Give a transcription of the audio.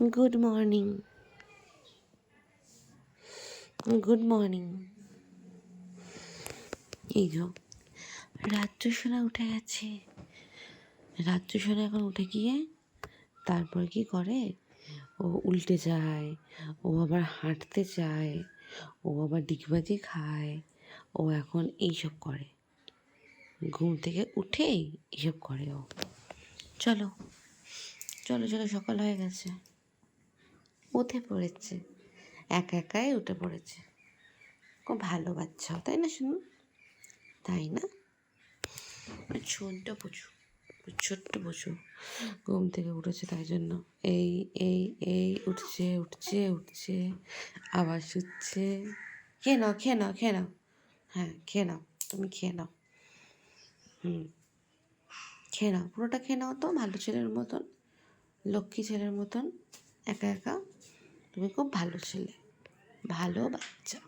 Good morning, good morning. এই যো রাত্রিসোনা উঠে গেছে। রাত্রিসোনা এখন উঠে গিয়ে তারপর কি করে, ও উল্টে যায়, ও আবার হাঁটতে চায়, ও আবার ডিগবাজি খায়, ও এখন এইসব করে। ঘুম থেকে উঠেই এইসব করে ও। চলো চলো চলো, সকাল হয়ে গেছে। উঠে পড়েছে, একা একাই উঠে পড়েছে। খুব ভালো বাচ্চাও, তাই না শুনুন? তাই না? ছোট্ট পুচু, ছোট্ট পুচু ঘুম থেকে উঠেছে, তাই জন্য এই এই এই উঠছে উঠছে উঠছে, আবার শুচ্ছে। খেয়ে নাও খেয়ে নাও খেয়ে নাও, হ্যাঁ খেয়ে নাও, তুমি খেয়ে নাও। খেয়ে নাও, পুরোটা খেয়ে নাও তো, ভালো ছেলের মতন, লক্ষ্মী ছেলের মতন। একা একা তুমি খুব ভালো ছেলে, ভালো বাচ্চা।